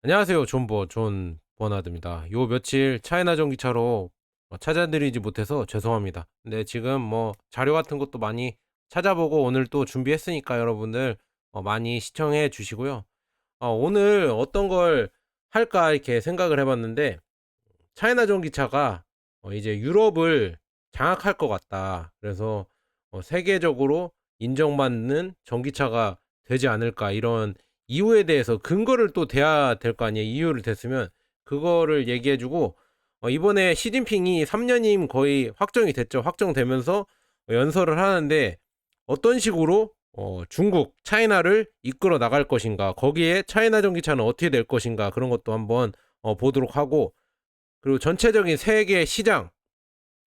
안녕하세요. 존 버나드입니다. 요 며칠 차이나 전기차로 찾아드리지 못해서 죄송합니다. 근데 지금 뭐 자료 같은 것도 많이 찾아보고 오늘 또 준비했으니까 여러분들 많이 시청해 주시고요. 오늘 어떤 걸 할까 이렇게 생각을 해 봤는데 차이나 전기차가 이제 유럽을 장악할 것 같다. 그래서 '세계적으로 인정받는 전기차가 되지 않을까.' 이런 이유에 대해서 근거를 또 대야 될 거 아니에요. 이유를 댔으면 그거를 얘기해 주고 이번에 시진핑이 3 년임 거의 확정이 됐죠. 확정되면서 연설을 하는데 어떤 식으로 중국, 차이나를 이끌어 나갈 것인가, 거기에 차이나 전기차는 어떻게 될 것인가, 그런 것도 한번 보도록 하고, 그리고 전체적인 세계 시장,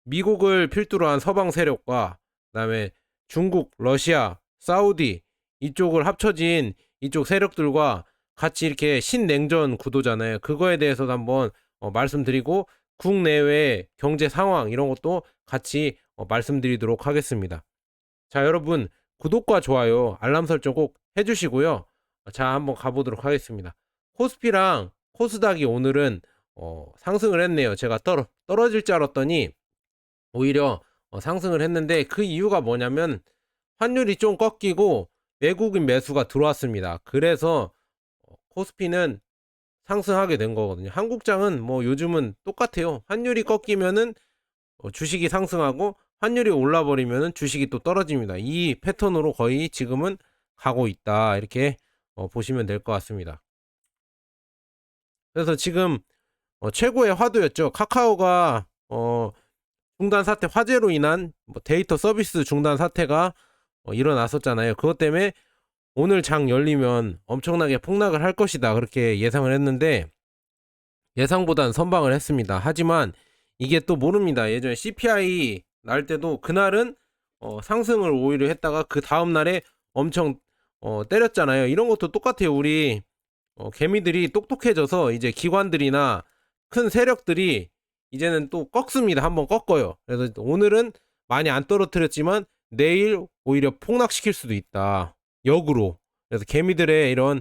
미국을 필두로 한 서방 세력과 그다음에 중국, 러시아, 사우디 이쪽을 합쳐진 이쪽 세력들과 같이 이렇게 신냉전 구도잖아요. 그거에 대해서도 한번 말씀드리고 국내외 경제 상황 이런 것도 같이 말씀드리도록 하겠습니다. 자, 여러분 구독과 좋아요, 알람 설정 꼭 해 주시고요. 자, 한번 가 보도록 하겠습니다. 코스피랑 코스닥이 오늘은 상승을 했네요. 제가 떨어질 줄 알았더니 오히려 상승을 했는데, 그 이유가 뭐냐면 환율이 좀 꺾이고 외국인 매수가 들어왔습니다. 그래서 코스피는 상승하게 된 거거든요. 한국장은 뭐 요즘은 똑같아요. 환율이 꺾이면은 주식이 상승하고 환율이 올라 버리면은 주식이 또 떨어집니다. 이 패턴으로 거의 지금은 가고 있다. 이렇게 보시면 될 것 같습니다. 그래서 지금 최고의 화두였죠. 카카오가 중단 사태, 화재로 인한 뭐 데이터 서비스 중단 사태가 일어났었잖아요. 그것 때문에 오늘 장 열리면 엄청나게 폭락을 할 것이다, 그렇게 예상을 했는데 예상보단 선방을 했습니다. 하지만 이게 또 모릅니다. 예전에 CPI 날 때도 그날은 상승을 오히려 했다가 그 다음 날에 엄청 때렸잖아요. 이런 것도 똑같아요. 우리 개미들이 똑똑해져서 이제 기관들이나 큰 세력들이 이제는 또 꺾습니다. 한번 꺾어요. 그래서 오늘은 많이 안 떨어뜨렸지만 내일 오히려 폭락시킬 수도 있다, 역으로. 그래서 개미들의 이런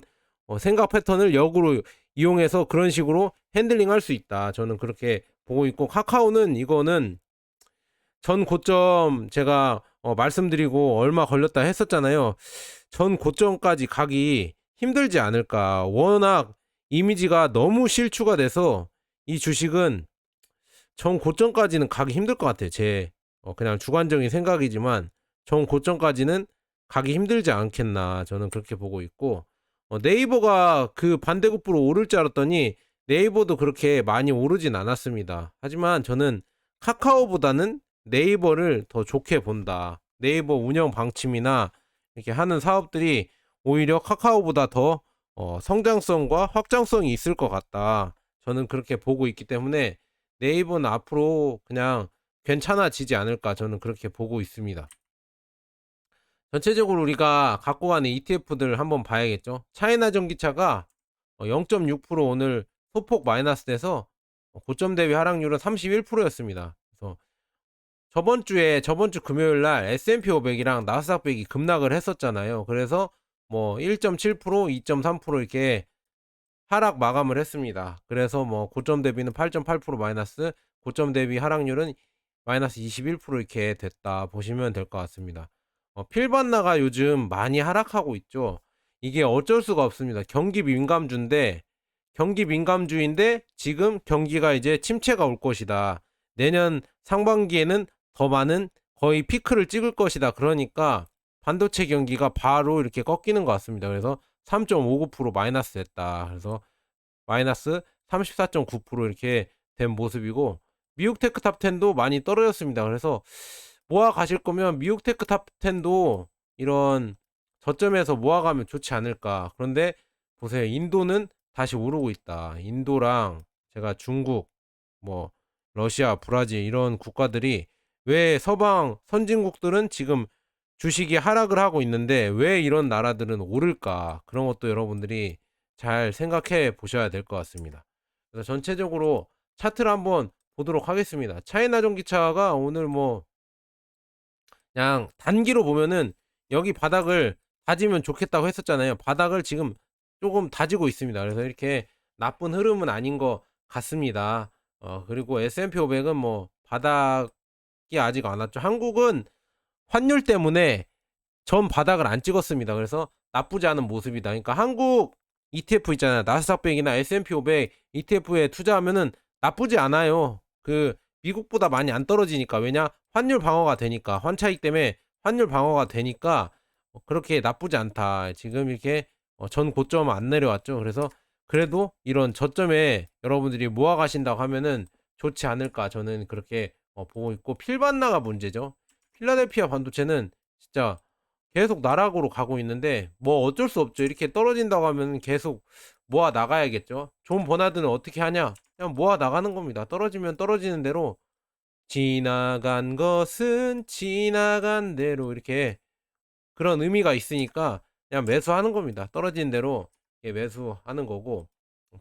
생각 패턴을 역으로 이용해서 그런 식으로 핸들링할 수 있다, 저는 그렇게 보고 있고, 카카오는 이거는 전 고점 제가 말씀드리고 얼마 걸렸다 했었잖아요. 전 고점까지 가기 힘들지 않을까. 워낙 이미지가 너무 실추가 돼서 이 주식은 전 고점까지는 가기 힘들 것 같아요. 제 그냥 주관적인 생각이지만 전 고점까지는 가기 힘들지 않겠나, 저는 그렇게 보고 있고, 네이버가 그 반대급부로 오를 줄 알았더니 네이버도 그렇게 많이 오르진 않았습니다. 하지만 저는 카카오보다는 네이버를 더 좋게 본다. 네이버 운영 방침이나 이렇게 하는 사업들이 오히려 카카오보다 더 성장성과 확장성이 있을 것 같다, 저는 그렇게 보고 있기 때문에 네이버는 앞으로 그냥 괜찮아지지 않을까, 저는 그렇게 보고 있습니다. 전체적으로 우리가 갖고 가는 ETF들 한번 봐야겠죠. 차이나 전기차가 0.6% 오늘 소폭 마이너스 돼서 고점 대비 하락률은 31%였습니다. 그래서 저번 주 금요일 날 S&P 500이랑 나스닥 100이 급락을 했었잖아요. 그래서 뭐 1.7%, 2.3% 이렇게 하락 마감을 했습니다. 그래서 뭐 고점 대비는 8.8% 마이너스, 고점 대비 하락률은 마이너스 21% 이렇게 됐다 보시면 될 것 같습니다. 필반나가 요즘 많이 하락하고 있죠. 이게 어쩔 수가 없습니다. 경기 민감주인데 지금 경기가 이제 침체가 올 것이다. 내년 상반기에는 더 많은, 거의 피크를 찍을 것이다. 그러니까 반도체 경기가 바로 이렇게 꺾이는 것 같습니다. 그래서 3.59% 마이너스 됐다. 그래서 마이너스 34.9% 이렇게 된 모습이고, 미국 테크 탑10도 많이 떨어졌습니다. 그래서 모아 가실 거면 미국 테크 탑10도 이런 저점에서 모아가면 좋지 않을까. 그런데 보세요. 인도는 다시 오르고 있다. 인도랑 제가 중국, 뭐 러시아, 브라질 이런 국가들이, 왜 서방 선진국들은 지금 주식이 하락을 하고 있는데 왜 이런 나라들은 오를까? 그런 것도 여러분들이 잘 생각해 보셔야 될 것 같습니다. 그래서 전체적으로 차트를 한번 보도록 하겠습니다. 차이나 전기차가 오늘 뭐 그냥 단기로 보면은 여기 바닥을 다지면 좋겠다고 했었잖아요. 바닥을 지금 조금 다지고 있습니다. 그래서 이렇게 나쁜 흐름은 아닌 것 같습니다. 그리고 S&P 500은 뭐 바닥이 아직 안 왔죠. 한국은 환율 때문에 전 바닥을 안 찍었습니다. 그래서 나쁘지 않은 모습이다. 그러니까 한국 ETF 있잖아요. 나스닥 100이나 S&P 500 ETF에 투자하면은 나쁘지 않아요. 그 미국보다 많이 안 떨어지니까. 왜냐? 환율 방어가 되니까. 환차익 때문에 환율 방어가 되니까 그렇게 나쁘지 않다. 지금 이렇게 전 고점 안 내려왔죠. 그래서 그래도 이런 저점에 여러분들이 모아 가신다고 하면은 좋지 않을까. 저는 그렇게 보고 있고, 필반나가 문제죠. 필라델피아 반도체는 진짜 계속 나락으로 가고 있는데 뭐 어쩔 수 없죠. 이렇게 떨어진다고 하면 계속 모아 나가야겠죠. 존 버나드는 어떻게 하냐? 그냥 모아 나가는 겁니다. 떨어지면 떨어지는 대로, 지나간 것은 지나간 대로, 이렇게 그런 의미가 있으니까 그냥 매수하는 겁니다. 떨어지는 대로 매수하는 거고,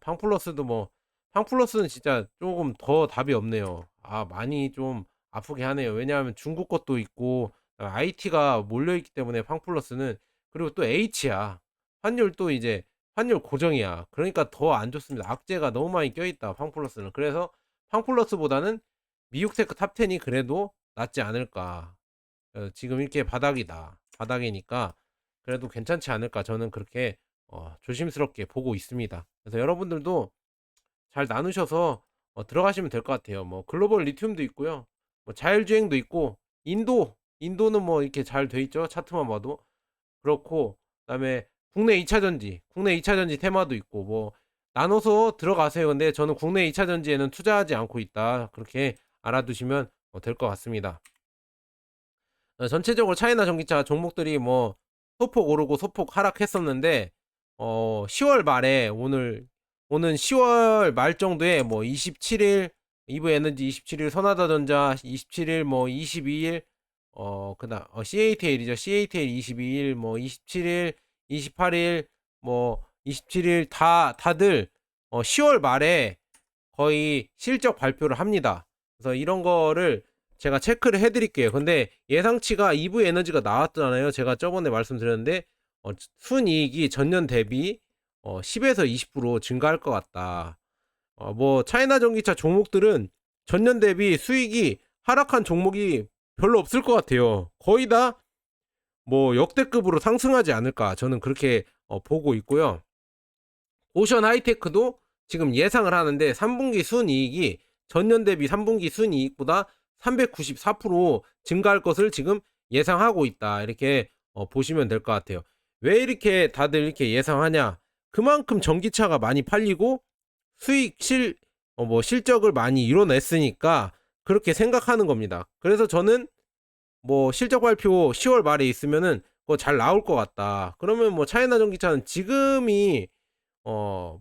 팡플러스도 뭐, 팡플러스는 진짜 조금 더 답이 없네요. 많이 좀 아프게 하네요. 왜냐하면 중국 것도 있고 IT가 몰려있기 때문에, 팡플러스는. 그리고 또 H야. 환율 또 이제 환율 고정이야. 그러니까 더 안 좋습니다. 악재가 너무 많이 껴있다, 팡플러스는. 그래서 팡플러스보다는 미국테크 탑10이 그래도 낫지 않을까. 지금 이렇게 바닥이다. 바닥이니까 그래도 괜찮지 않을까. 저는 그렇게 조심스럽게 보고 있습니다. 그래서 여러분들도 잘 나누셔서 들어가시면 될 것 같아요. 뭐 글로벌 리튬도 있고요. 뭐 자율주행도 있고, 인도는 뭐 이렇게 잘 돼 있죠. 차트만 봐도 그렇고, 그다음에 국내 2차 전지 테마도 있고, 뭐 나눠서 들어가세요. 근데 저는 국내 2차 전지에는 투자하지 않고 있다. 그렇게 알아두시면 될 것 같습니다. 전체적으로 차이나 전기차 종목들이 뭐 소폭 오르고 소폭 하락했었는데, 10월 말에, 오는 10월 말 정도에 뭐 27일 이브 에너지, 27일 선화다전자, 27일 뭐 22일 CATL이죠. CATL 22일, 뭐 27일, 28일, 뭐 27일 다들 10월 말에 거의 실적 발표를 합니다. 그래서 이런 거를 제가 체크를 해드릴게요. 근데 예상치가 EV 에너지가 나왔잖아요. 제가 저번에 말씀드렸는데 순이익이 전년 대비 10에서 20% 증가할 것 같다. 뭐 차이나 전기차 종목들은 전년 대비 수익이 하락한 종목이 별로 없을 것 같아요. 거의 다 뭐 역대급으로 상승하지 않을까. 저는 그렇게 보고 있고요. 오션 하이테크도 지금 예상을 하는데 3분기 순이익이 전년 대비 3분기 순이익보다 394% 증가할 것을 지금 예상하고 있다. 이렇게 보시면 될 것 같아요. 왜 이렇게 다들 이렇게 예상하냐? 그만큼 전기차가 많이 팔리고 수익 실적을 많이 이뤄냈으니까 그렇게 생각하는 겁니다. 그래서 저는 뭐 실적 발표 10월 말에 있으면은 그거 잘 나올 것 같다. 그러면 뭐 차이나 전기차는 지금이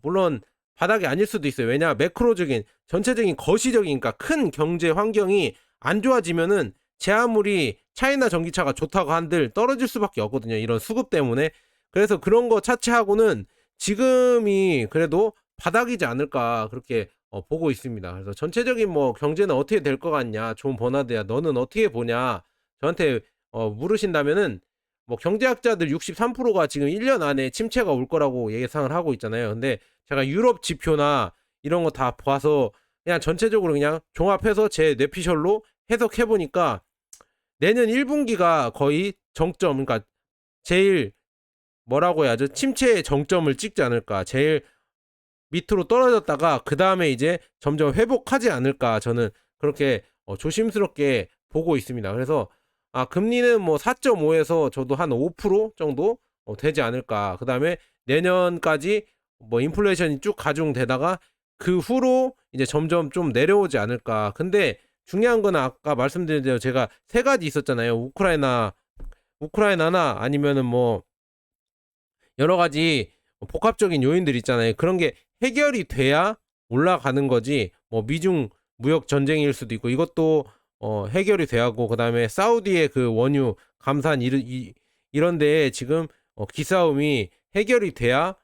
물론 바닥이 아닐 수도 있어요. 왜냐, 매크로적인 전체적인 거시적인, 그러니까 큰 경제 환경이 안 좋아지면은 제 아무리 차이나 전기차가 좋다고 한들 떨어질 수밖에 없거든요. 이런 수급 때문에. 그래서 그런 거 차치하고는 지금이 그래도 바닥이지 않을까, 그렇게 보고 있습니다. 그래서 전체적인 뭐 경제는 어떻게 될 것 같냐, 존 버나드야, 너는 어떻게 보냐, 저한테 물으신다면은, 뭐 경제학자들 63%가 지금 1년 안에 침체가 올 거라고 예상을 하고 있잖아요. 근데 제가 유럽 지표나 이런 거 다 봐서 그냥 전체적으로 그냥 종합해서 제 뇌피셜로 해석해 보니까, 내년 1분기가 거의 정점, 그러니까 제일 뭐라고 해야죠? 침체의 정점을 찍지 않을까. 제일 밑으로 떨어졌다가 그 다음에 이제 점점 회복하지 않을까. 저는 그렇게 조심스럽게 보고 있습니다. 그래서 금리는 뭐 4.5에서 저도 한 5% 정도 되지 않을까. 그 다음에 내년까지 뭐 인플레이션이 쭉 가중되다가 그 후로 이제 점점 좀 내려오지 않을까. 근데 중요한 건 아까 말씀드린 대로 제가 세 가지 있었잖아요. 우크라이나나 아니면은 뭐 여러 가지 복합적인 요인들 있잖아요. 그런 게 해결이 돼야 올라가는 거지. 뭐 미중 무역 전쟁일 수도 있고, 이것도 해결이 돼야 하고, 그다음에 사우디의 그 원유 감산 이런 데에 지금 기싸움이 해결이 돼야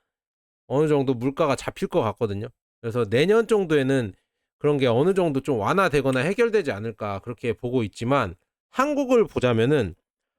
어느 정도 물가가 잡힐 것 같거든요. 그래서 내년 정도에는 그런 게 어느 정도 좀 완화되거나 해결되지 않을까, 그렇게 보고 있지만, 한국을 보자면은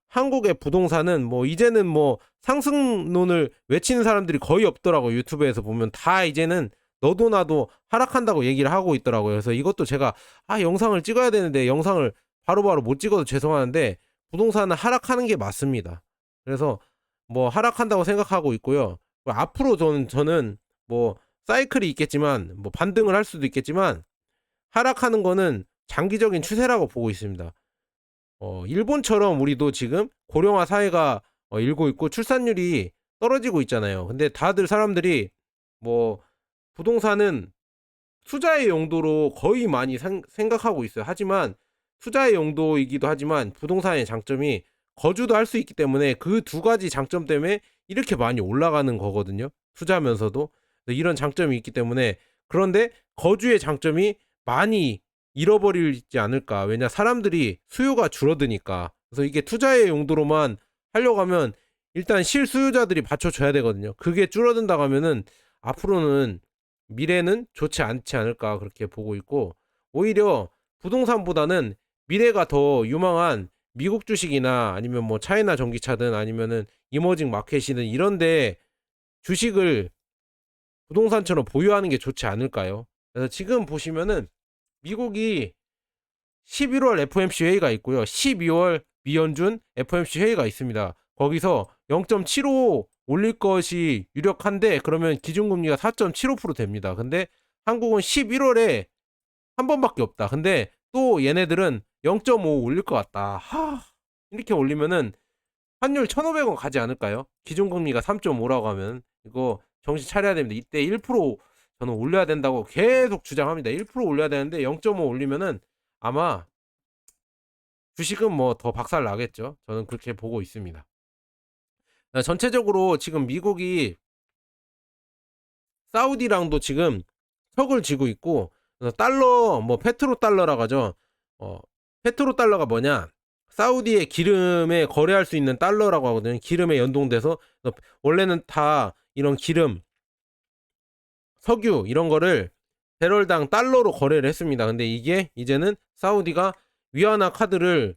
한국의 부동산은 뭐 이제는 뭐 상승론을 외치는 사람들이 거의 없더라고. 유튜브에서 보면 다 이제는 너도 나도 하락한다고 얘기를 하고 있더라고요. 그래서 이것도 제가 영상을 찍어야 되는데 영상을 바로바로 못 찍어서 죄송하는데 부동산은 하락하는 게 맞습니다. 그래서 뭐 하락한다고 생각하고 있고요. 앞으로 저는 뭐 사이클이 있겠지만 뭐 반등을 할 수도 있겠지만 하락하는 거는 장기적인 추세라고 보고 있습니다. 일본처럼 우리도 지금 고령화 사회가 일고 있고 출산율이 떨어지고 있잖아요. 근데 다들 사람들이 뭐 부동산은 투자의 용도로 거의 많이 생각하고 있어요. 하지만 투자의 용도이기도 하지만 부동산의 장점이 거주도 할 수 있기 때문에 그 두 가지 장점 때문에 이렇게 많이 올라가는 거거든요. 투자하면서도 이런 장점이 있기 때문에. 그런데 거주의 장점이 많이 잃어버리지 않을까. 왜냐 사람들이 수요가 줄어드니까. 그래서 이게 투자의 용도로만 하려고 하면 일단 실수요자들이 받쳐줘야 되거든요. 그게 줄어든다고 하면은 앞으로는 미래는 좋지 않지 않을까 그렇게 보고 있고, 오히려 부동산보다는 미래가 더 유망한 미국 주식이나 아니면 뭐 차이나 전기차든 아니면은 이머징 마켓이든 이런데 주식을 부동산처럼 보유하는 게 좋지 않을까요? 그래서 지금 보시면은 미국이 11월 FOMC 회의가 있고요. 12월 미연준 FOMC 회의가 있습니다. 거기서 0.75 올릴 것이 유력한데 그러면 기준금리가 4.75% 됩니다. 근데 한국은 11월에 한 번밖에 없다. 근데 또 얘네들은 0.5 올릴 것 같다. 이렇게 올리면은 환율 1,500원 가지 않을까요? 기준금리가 3.5라고 하면 이거 정신 차려야 됩니다. 이때 1% 저는 올려야 된다고 계속 주장합니다. 1% 올려야 되는데 0.5 올리면은 아마 주식은 뭐 더 박살 나겠죠. 저는 그렇게 보고 있습니다. 전체적으로 지금 미국이 사우디랑도 지금 척을 지고 있고, 달러 뭐 페트로 달러라고 하죠. 페트로 달러가 뭐냐? 사우디의 기름에 거래할 수 있는 달러라고 하거든요. 기름에 연동돼서 원래는 다 이런 기름, 석유 이런 거를 배럴당 달러로 거래를 했습니다. 근데 이게 이제는 사우디가 위안화 카드를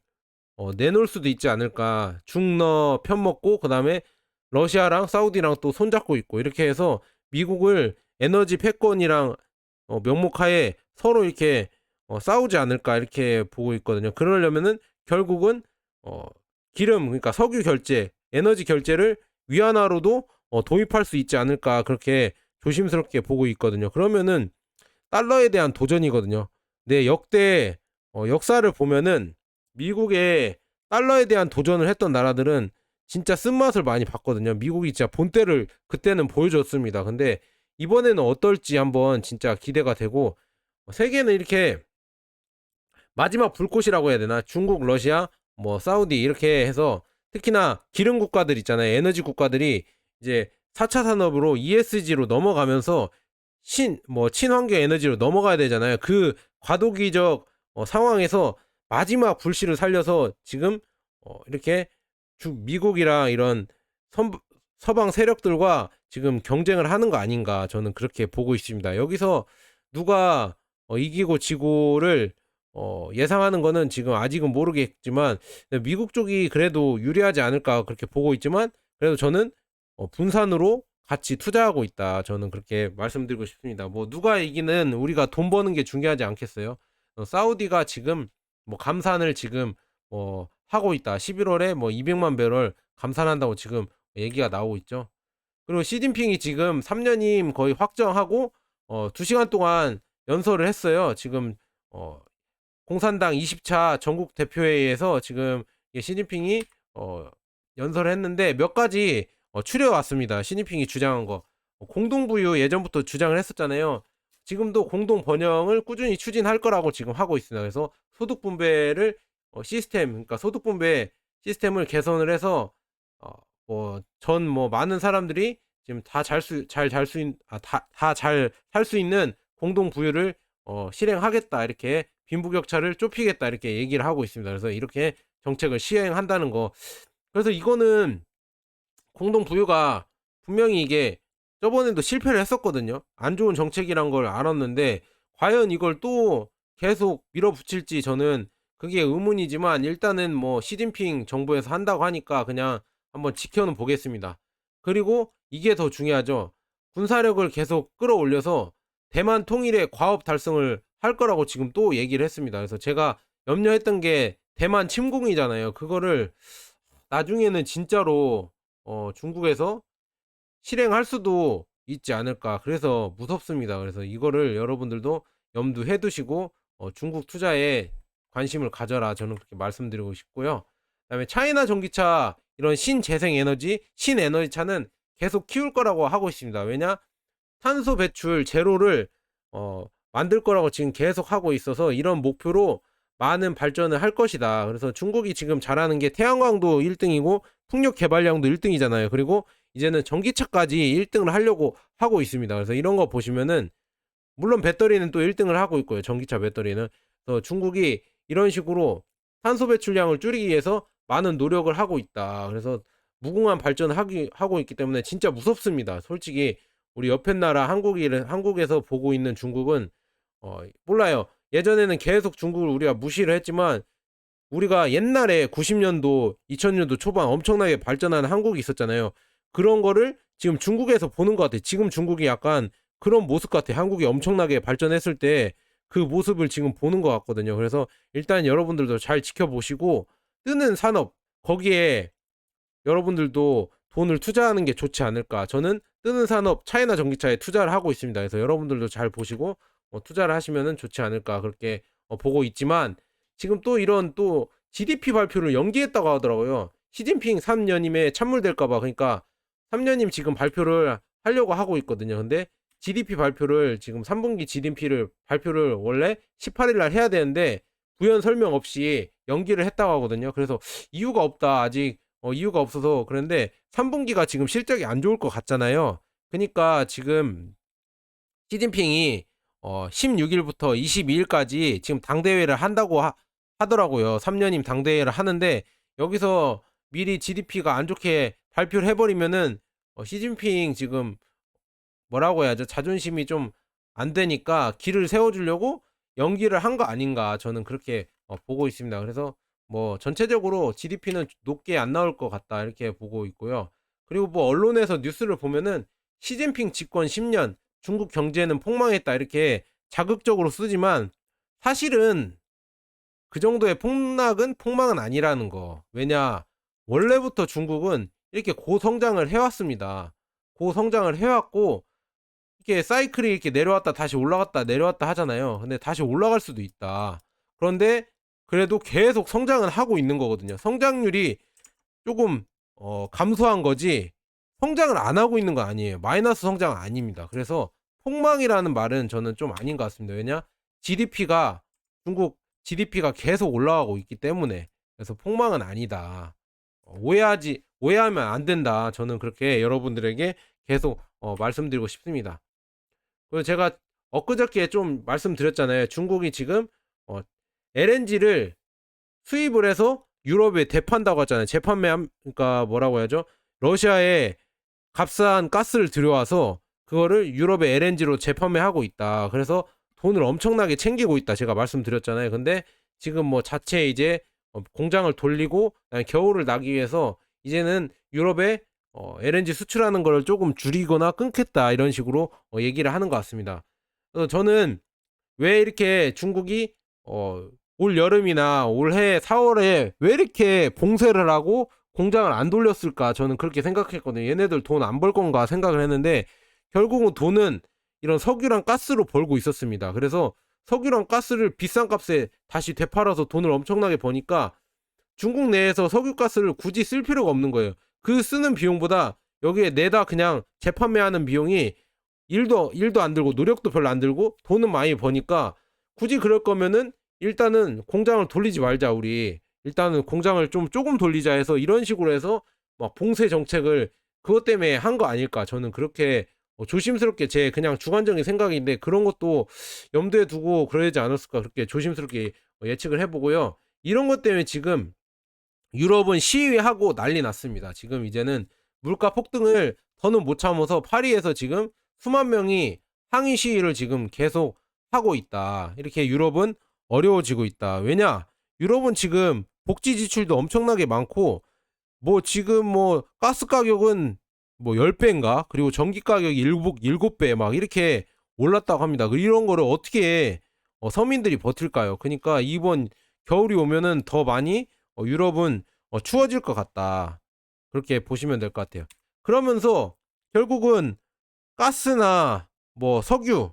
내놓을 수도 있지 않을까. 중러 편먹고 그다음에 러시아랑 사우디랑 또 손잡고 있고 이렇게 해서 미국을 에너지 패권이랑 명목하에 서로 이렇게 싸우지 않을까 이렇게 보고 있거든요. 그러려면은 결국은 기름 그러니까 석유 결제, 에너지 결제를 위안화로도 도입할 수 있지 않을까 그렇게 조심스럽게 보고 있거든요. 그러면은 달러에 대한 도전이거든요. 네, 역대 역사를 보면은 미국의 달러에 대한 도전을 했던 나라들은 진짜 쓴맛을 많이 봤거든요. 미국이 진짜 본때를 그때는 보여줬습니다. 근데 이번에는 어떨지 한번 진짜 기대가 되고, 세계는 이렇게 마지막 불꽃이라고 해야 되나? 중국, 러시아, 뭐 사우디 이렇게 해서 특히나 기름 국가들 있잖아요. 에너지 국가들이 이제 4차 산업으로 ESG로 넘어가면서 친환경 에너지로 넘어가야 되잖아요. 그 과도기적 상황에서 마지막 불씨를 살려서 지금 이렇게 미국이랑 이런 서방 세력들과 지금 경쟁을 하는 거 아닌가 저는 그렇게 보고 있습니다. 여기서 누가 이기고 지고를 예상하는 거는 지금 아직은 모르겠지만 미국 쪽이 그래도 유리하지 않을까 그렇게 보고 있지만, 그래도 저는 분산으로 같이 투자하고 있다. 저는 그렇게 말씀드리고 싶습니다. 뭐 누가 이기는 우리가 돈 버는 게 중요하지 않겠어요? 사우디가 지금 뭐 감산을 지금 하고 있다. 11월에 뭐 200만 배럴 감산한다고 지금 얘기가 나오고 있죠. 그리고 시진핑이 지금 3년임 거의 확정하고 2시간 동안 연설을 했어요. 지금 공산당 20차 전국 대표회의에서 지금 시진핑이 연설을 했는데 몇 가지 추려왔습니다. 시진핑이 주장한 거. 공동부유 예전부터 주장을 했었잖아요. 지금도 공동 번영을 꾸준히 추진할 거라고 지금 하고 있습니다. 그래서 소득 분배를 그러니까 소득 분배 시스템을 개선을 해서 뭐 많은 사람들이 지금 다 잘 살 수 있는 공동 부유를 실행하겠다 이렇게 빈부격차를 좁히겠다 이렇게 얘기를 하고 있습니다. 그래서 이렇게 정책을 시행한다는 거. 그래서 이거는 공동 부유가 분명히 이게 저번에도 실패를 했었거든요. 안 좋은 정책이란 걸 알았는데 과연 이걸 또 계속 밀어붙일지 저는 그게 의문이지만, 일단은 뭐 시진핑 정부에서 한다고 하니까 그냥 한번 지켜는 보겠습니다. 그리고 이게 더 중요하죠. 군사력을 계속 끌어올려서 대만 통일의 과업 달성을 할 거라고 지금 또 얘기를 했습니다. 그래서 제가 염려했던 게 대만 침공이잖아요. 그거를 나중에는 진짜로 중국에서 실행할 수도 있지 않을까. 그래서 무섭습니다. 그래서 이거를 여러분들도 염두해 두시고 중국 투자에 관심을 가져라. 저는 그렇게 말씀드리고 싶고요. 그다음에 차이나 전기차 이런 신재생 에너지, 신에너지 차는 계속 키울 거라고 하고 있습니다. 왜냐? 탄소 배출 제로를 만들 거라고 지금 계속 하고 있어서 이런 목표로 많은 발전을 할 것이다. 그래서 중국이 지금 잘하는 게 태양광도 1등이고 풍력 개발량도 1등이잖아요. 그리고 이제는 전기차까지 1등을 하려고 하고 있습니다. 그래서 이런 거 보시면은 물론 배터리는 또 1등을 하고 있고요. 전기차 배터리는. 그래서 중국이 이런 식으로 탄소 배출량을 줄이기 위해서 많은 노력을 하고 있다. 그래서 무궁한 발전을 하고 있기 때문에 진짜 무섭습니다. 솔직히 우리 옆에 나라 한국에서 보고 있는 중국은 몰라요. 예전에는 계속 중국을 우리가 무시를 했지만 우리가 옛날에 90년도, 2000년도 초반 엄청나게 발전하는 한국이 있었잖아요. 그런 거를 지금 중국에서 보는 것 같아요. 지금 중국이 약간 그런 모습 같아요. 한국이 엄청나게 발전했을 때 그 모습을 지금 보는 것 같거든요. 그래서 일단 여러분들도 잘 지켜보시고 뜨는 산업 거기에 여러분들도 돈을 투자하는 게 좋지 않을까. 저는 뜨는 산업 차이나 전기차에 투자를 하고 있습니다. 그래서 여러분들도 잘 보시고 투자를 하시면 좋지 않을까 그렇게 보고 있지만 지금 또 이런 또 GDP 발표를 연기했다고 하더라고요. 시진핑 3년임에 찬물될까봐. 그러니까 3년임 지금 발표를 하려고 하고 있거든요. 근데 GDP 발표를 지금 3분기 GDP를 발표를 원래 18일 날 해야 되는데 부연 설명 없이 연기를 했다고 하거든요. 그래서 이유가 없다. 아직 이유가 없어서 그런데 3분기가 지금 실적이 안 좋을 것 같잖아요. 그러니까 지금 시진핑이 16일부터 22일까지 지금 당대회를 한다고 하더라고요. 3년임 당대회를 하는데 여기서 미리 GDP가 안 좋게 발표를 해버리면은 시진핑 지금 뭐라고 해야죠? 자존심이 좀 안 되니까 길을 세워주려고 연기를 한 거 아닌가 저는 그렇게 보고 있습니다. 그래서 뭐 전체적으로 GDP는 높게 안 나올 것 같다 이렇게 보고 있고요. 그리고 뭐 언론에서 뉴스를 보면은 시진핑 집권 10년 중국 경제는 폭망했다 이렇게 자극적으로 쓰지만 사실은 그 정도의 폭망은 아니라는 거. 왜냐 원래부터 중국은 이렇게 고성장을 해왔습니다. 고성장을 해왔고 이렇게 사이클이 이렇게 내려왔다 다시 올라갔다 내려왔다 하잖아요. 근데 다시 올라갈 수도 있다. 그런데 그래도 계속 성장은 하고 있는 거거든요. 성장률이 조금 감소한 거지 성장을 안 하고 있는 거 아니에요. 마이너스 성장은 아닙니다. 그래서 폭망이라는 말은 저는 좀 아닌 것 같습니다. 왜냐 GDP가 중국 GDP가 계속 올라가고 있기 때문에. 그래서 폭망은 아니다. 오해하면 안 된다. 저는 그렇게 여러분들에게 계속 말씀드리고 싶습니다. 그리고 제가 엊그저께 좀 말씀드렸잖아요. 중국이 지금 LNG를 수입을 해서 유럽에 대판다고 하잖아요. 그러니까 뭐라고 해야죠? 러시아에 값싼 가스를 들여와서 그거를 유럽의 LNG로 재판매하고 있다. 그래서 돈을 엄청나게 챙기고 있다. 제가 말씀드렸잖아요. 근데 지금 뭐 자체 이제 공장을 돌리고 겨울을 나기 위해서 이제는 유럽에 LNG 수출하는 거를 조금 줄이거나 끊겠다 이런 식으로 얘기를 하는 것 같습니다. 그래서 저는 왜 이렇게 중국이 올 여름이나 올해 4월에 왜 이렇게 봉쇄를 하고 공장을 안 돌렸을까 저는 그렇게 생각했거든요. 얘네들 돈 안 벌 건가 생각을 했는데 결국은 돈은 이런 석유랑 가스로 벌고 있었습니다. 그래서 석유랑 가스를 비싼 값에 다시 되팔아서 돈을 엄청나게 버니까 중국 내에서 석유가스를 굳이 쓸 필요가 없는 거예요. 그 쓰는 비용보다 여기에 내다 그냥 재판매하는 비용이 일도 안 들고 노력도 별로 안 들고 돈은 많이 버니까 굳이 그럴 거면은 일단은 공장을 돌리지 말자 우리. 일단은 공장을 좀 조금 돌리자 해서 이런 식으로 해서 막 봉쇄 정책을 그것 때문에 한 거 아닐까. 저는 그렇게 조심스럽게 제 그냥 주관적인 생각인데 그런 것도 염두에 두고 그러지 않았을까 그렇게 조심스럽게 예측을 해보고요. 이런 것 때문에 지금 유럽은 시위하고 난리 났습니다. 지금 이제는 물가 폭등을 더는 못 참아서 파리에서 지금 수만 명이 항의 시위를 지금 계속 하고 있다. 이렇게 유럽은 어려워지고 있다. 왜냐? 유럽은 지금 복지 지출도 엄청나게 많고 뭐 지금 뭐 가스 가격은 뭐 10배인가? 그리고 전기 가격이 7배 막 이렇게 올랐다고 합니다. 이런 거를 어떻게 서민들이 버틸까요? 그러니까 이번 겨울이 오면은 더 많이 유럽은 추워질 것 같다. 그렇게 보시면 될 것 같아요. 그러면서 결국은 가스나 뭐 석유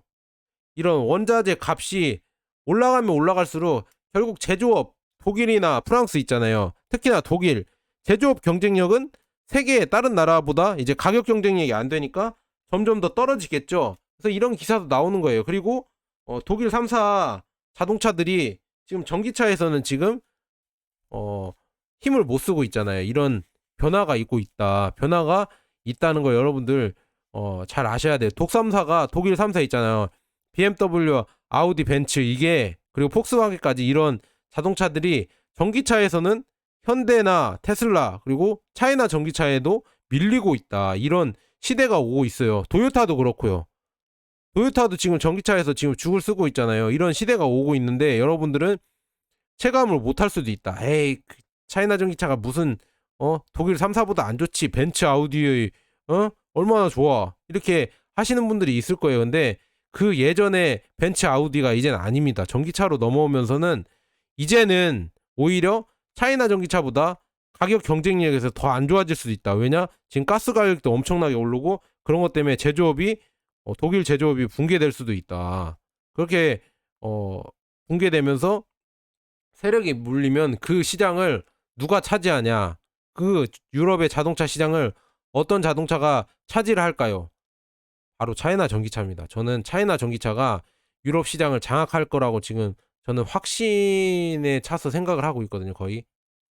이런 원자재 값이 올라가면 올라갈수록 결국 제조업 독일이나 프랑스 있잖아요. 특히나 독일 제조업 경쟁력은 세계의 다른 나라보다 이제 가격 경쟁력이 안 되니까 점점 더 떨어지겠죠. 그래서 이런 기사도 나오는 거예요. 그리고 독일 3사 자동차들이 지금 전기차에서는 지금 어, 힘을 못 쓰고 있잖아요. 이런 변화가 있고 있다. 변화가 있다는 거 여러분들 잘 아셔야 돼요. 독3사가 독일 3사 있잖아요. BMW, 아우디, 벤츠 이게 그리고 폭스바겐까지 이런 자동차들이 전기차에서는 현대나 테슬라 그리고 차이나 전기차에도 밀리고 있다. 이런 시대가 오고 있어요. 도요타도 그렇고요. 도요타도 지금 전기차에서 지금 죽을 쓰고 있잖아요. 이런 시대가 오고 있는데 여러분들은 체감을 못할 수도 있다. 에이, 차이나 전기차가 무슨 독일 3사보다 안 좋지. 벤츠, 아우디 얼마나 좋아. 이렇게 하시는 분들이 있을 거예요. 근데 그 예전에 벤츠, 아우디가 이제는 아닙니다. 전기차로 넘어오면서는 이제는 오히려 차이나 전기차보다 가격 경쟁력에서 더 안 좋아질 수도 있다. 왜냐? 지금 가스 가격도 엄청나게 오르고 그런 것 때문에 제조업이 독일 제조업이 붕괴될 수도 있다. 그렇게 붕괴되면서 세력이 물리면 그 시장을 누가 차지하냐? 그 유럽의 자동차 시장을 어떤 자동차가 차지를 할까요? 바로 차이나 전기차입니다. 저는 차이나 전기차가 유럽 시장을 장악할 거라고 지금 저는 확신에 차서 생각을 하고 있거든요, 거의.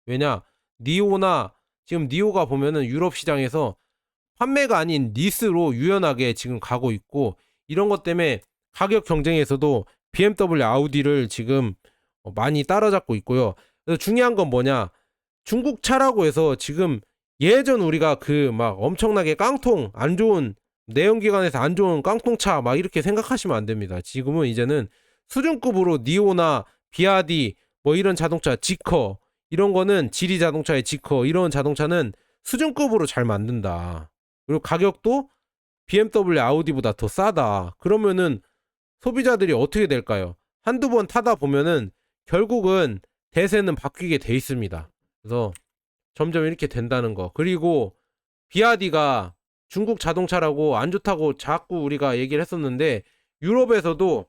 왜냐? 니오나 지금 니오가 보면은 유럽 시장에서 판매가 아닌 리스로 유연하게 지금 가고 있고 이런 것 때문에 가격 경쟁에서도 BMW, 아우디를 지금 많이 따라잡고 있고요. 그래서 중요한 건 뭐냐? 중국 차라고 해서 지금 예전 우리가 그 막 엄청나게 깡통 안 좋은 내연기관에서 안 좋은 깡통차 막 이렇게 생각하시면 안 됩니다. 지금은 이제는 수준급으로 니오나 비아디 뭐 이런 자동차 지커 이런 거는 지리 자동차의 지커 이런 자동차는 수준급으로 잘 만든다. 그리고 가격도 BMW, 아우디보다 더 싸다. 그러면은 소비자들이 어떻게 될까요? 한두 번 타다 보면은 결국은 대세는 바뀌게 돼 있습니다. 그래서 점점 이렇게 된다는 거. 그리고 비아디가 중국 자동차라고 안 좋다고 자꾸 우리가 얘기를 했었는데 유럽에서도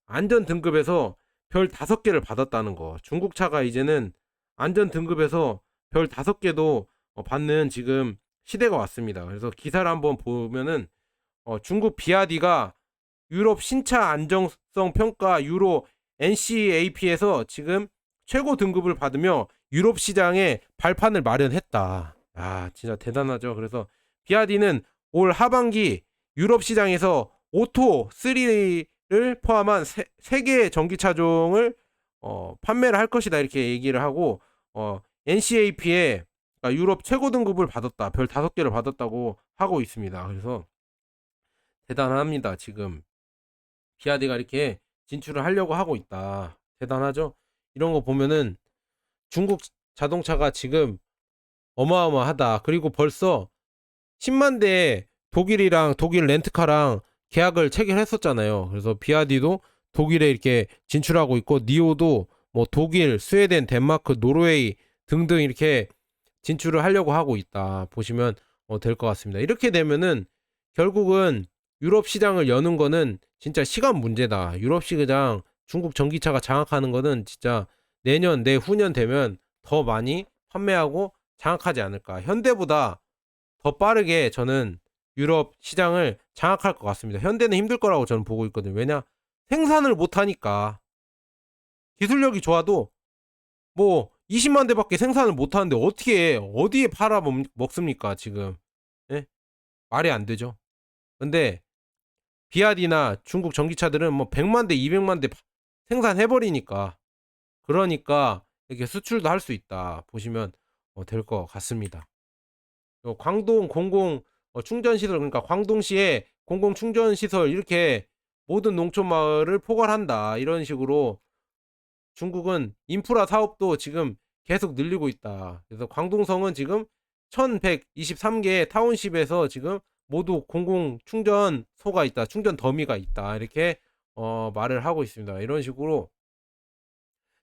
안전 등급에서 별 5개를 받았다는 거. 중국 차가 이제는 안전 등급에서 별 5개도 받는 지금 시대가 왔습니다. 그래서 기사를 한번 보면은 중국 비아디가 유럽 신차 안정성 평가 유로 NCAP에서 지금 최고 등급을 받으며 유럽 시장에 발판을 마련했다. 아, 진짜 대단하죠. 그래서 비아디는 올 하반기 유럽 시장에서 오토 3를 포함한 세개 전기차종을 판매를 할 것이다 이렇게 얘기를 하고 NCAP에 그러니까 유럽 최고 등급을 받았다. 별 5개를 받았다고 하고 있습니다. 그래서 대단합니다. 지금 비아디가 이렇게 진출을 하려고 하고 있다. 대단하죠? 이런 거 보면은 중국 자동차가 지금 어마어마하다. 그리고 벌써 10만 대 독일이랑 독일 렌트카랑 계약을 체결했었잖아요. 그래서 비아디도 독일에 이렇게 진출하고 있고 니오도 뭐 독일, 스웨덴, 덴마크, 노르웨이 등등 이렇게 진출을 하려고 하고 있다. 보시면 될 것 같습니다. 이렇게 되면은 결국은 유럽 시장을 여는 거는 진짜 시간 문제다. 유럽 시장 중국 전기차가 장악하는 거는 진짜 내년, 내후년 되면 더 많이 판매하고 장악하지 않을까. 현대보다 더 빠르게 저는 유럽 시장을 장악할 것 같습니다. 현대는 힘들 거라고 저는 보고 있거든요. 왜냐? 생산을 못하니까. 기술력이 좋아도 뭐 20만 대밖에 생산을 못하는데 어떻게 어디에 팔아 먹습니까 지금. 예? 말이 안 되죠. 근데 비아디나 중국 전기차들은 뭐 100만 대 200만 대 생산해버리니까 그러니까 이렇게 수출도 할 수 있다 보시면 될 것 같습니다. 광동 공공 충전시설 그러니까 광동시에 공공 충전시설 이렇게 모든 농촌 마을을 포괄한다 이런 식으로 중국은 인프라 사업도 지금 계속 늘리고 있다. 그래서 광동성은 지금 1123개의 타운십에서 지금 모두 공공 충전소가 있다. 충전 더미가 있다. 이렇게 말을 하고 있습니다. 이런 식으로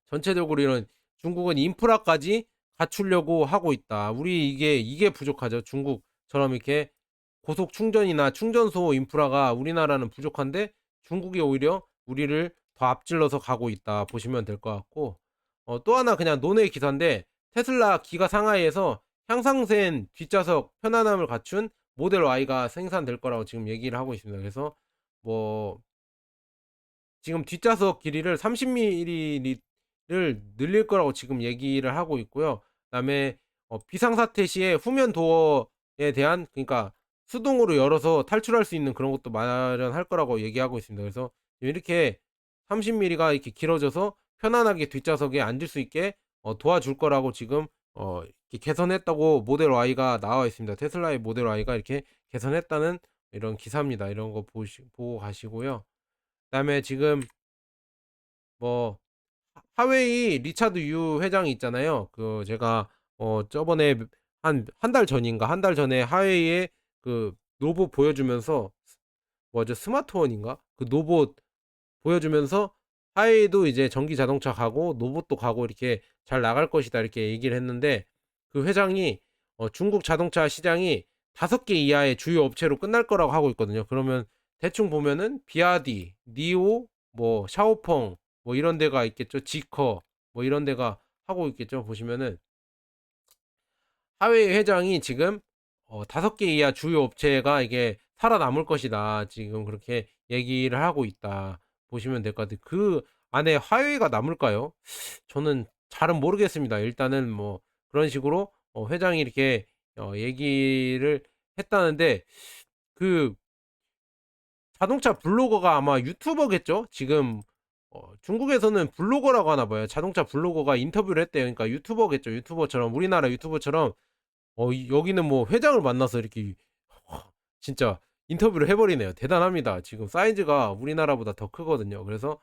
전체적으로 이런 중국은 인프라까지 갖추려고 하고 있다. 우리 이게 부족하죠. 중국처럼 이렇게 고속 충전이나 충전소 인프라가 우리나라는 부족한데 중국이 오히려 우리를 더 앞질러서 가고 있다 보시면 될 것 같고, 또 하나 그냥 논의 기사인데 테슬라 기가 상하이에서 향상된 뒷좌석 편안함을 갖춘 모델 Y가 생산될 거라고 지금 얘기를 하고 있습니다. 그래서 뭐 지금 뒷좌석 길이를 30mm를 늘릴 거라고 지금 얘기를 하고 있고요. 그다음에 비상사태 시에 후면 도어에 대한, 그러니까 수동으로 열어서 탈출할 수 있는 그런 것도 마련할 거라고 얘기하고 있습니다. 그래서 이렇게 30mm가 이렇게 길어져서 편안하게 뒷좌석에 앉을 수 있게 도와줄 거라고 지금 이렇게 개선했다고 모델 Y가 나와 있습니다. 테슬라의 모델 Y가 이렇게 개선했다는 이런 기사입니다. 이런 거 보고 가시고요. 그다음에 지금 뭐 하웨이 리차드 유 회장이 있잖아요. 그 제가 저번에 한 달 전인가 한 달 전에 하웨이의 그 로봇 보여주면서, 뭐죠, 스마트원인가 그 로봇 보여주면서 하웨이도 이제 전기 자동차 가고 로봇도 가고 이렇게 잘 나갈 것이다 이렇게 얘기를 했는데, 그 회장이 중국 자동차 시장이 5개 이하의 주요 업체로 끝날 거라고 하고 있거든요. 그러면 대충 보면은 비아디, 니오, 뭐 샤오펑, 뭐 이런 데가 있겠죠. 지커, 뭐 이런 데가 하고 있겠죠. 보시면은 하웨이 회장이 지금 5개 이하 주요 업체가 이게 살아남을 것이다, 지금 그렇게 얘기를 하고 있다 보시면 될 것 같아요. 그 안에 화웨이가 남을까요? 저는 잘은 모르겠습니다. 일단은 뭐 그런 식으로 회장이 이렇게 얘기를 했다는데, 그 자동차 블로거가 아마 유튜버겠죠? 지금 중국에서는 블로거라고 하나 봐요. 자동차 블로거가 인터뷰를 했대요. 그러니까 유튜버겠죠. 유튜버처럼, 우리나라 유튜버처럼 여기는 뭐 회장을 만나서 이렇게 진짜 인터뷰를 해버리네요. 대단합니다. 지금 사이즈가 우리나라보다 더 크거든요. 그래서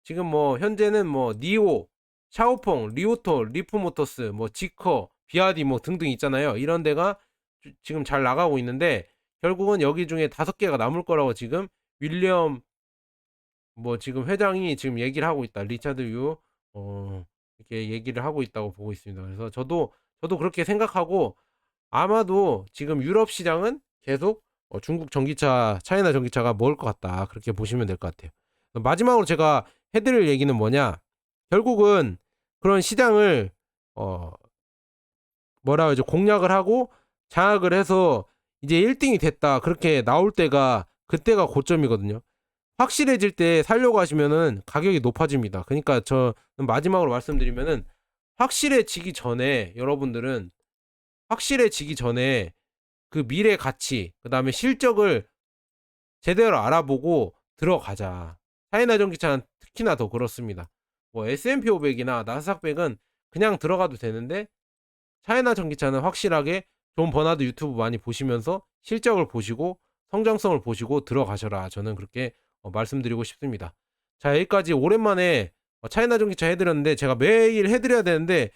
지금 뭐 현재는 뭐 니오, 샤오펑, 리오토, 리프모터스, 뭐 지커, 비아디 뭐 등등 있잖아요. 이런 데가 지금 잘 나가고 있는데, 결국은 여기 중에 5개가 남을 거라고 지금 윌리엄 뭐 지금 회장이 지금 얘기를 하고 있다. 리차드 유 이렇게 얘기를 하고 있다고 보고 있습니다. 그래서 저도 그렇게 생각하고, 아마도 지금 유럽 시장은 계속 중국 전기차, 차이나 전기차가 먹을 것 같다, 그렇게 보시면 될 것 같아요. 마지막으로 제가 해드릴 얘기는 뭐냐, 결국은 그런 시장을 어 뭐라 그러죠, 공략을 하고 장악을 해서 이제 1등이 됐다 그렇게 나올 때가, 그때가 고점이거든요. 확실해질 때 살려고 하시면은 가격이 높아집니다. 그러니까 저 마지막으로 말씀드리면은, 확실해지기 전에 여러분들은, 확실해지기 전에 그 미래 가치, 그다음에 실적을 제대로 알아보고 들어가자. 차이나 전기차는 특히나 더 그렇습니다. 뭐 S&P 500이나 나스닥 100은 그냥 들어가도 되는데, 차이나 전기차는 확실하게 존 버나드 유튜브 많이 보시면서 실적을 보시고 성장성을 보시고 들어가셔라. 저는 그렇게 말씀드리고 싶습니다. 자, 여기까지 오랜만에 차이나 전기차 해드렸는데, 제가 매일 해드려야 되는데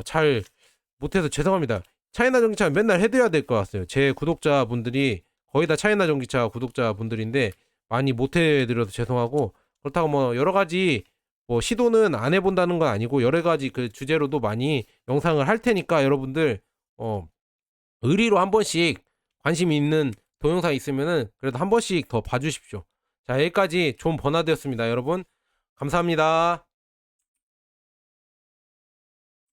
잘 못해서 죄송합니다. 차이나 전기차 맨날 해드려야 될 것 같아요. 제 구독자분들이 거의 다 차이나 전기차 구독자분들인데 많이 못 해드려서 죄송하고, 그렇다고 뭐 여러 가지 뭐 시도는 안 해본다는 건 아니고, 여러 가지 그 주제로도 많이 영상을 할 테니까 여러분들 의리로 한 번씩 관심 있는 동영상 있으면은 그래도 한 번씩 더 봐주십시오. 자, 여기까지 존 버나드였습니다. 여러분 감사합니다.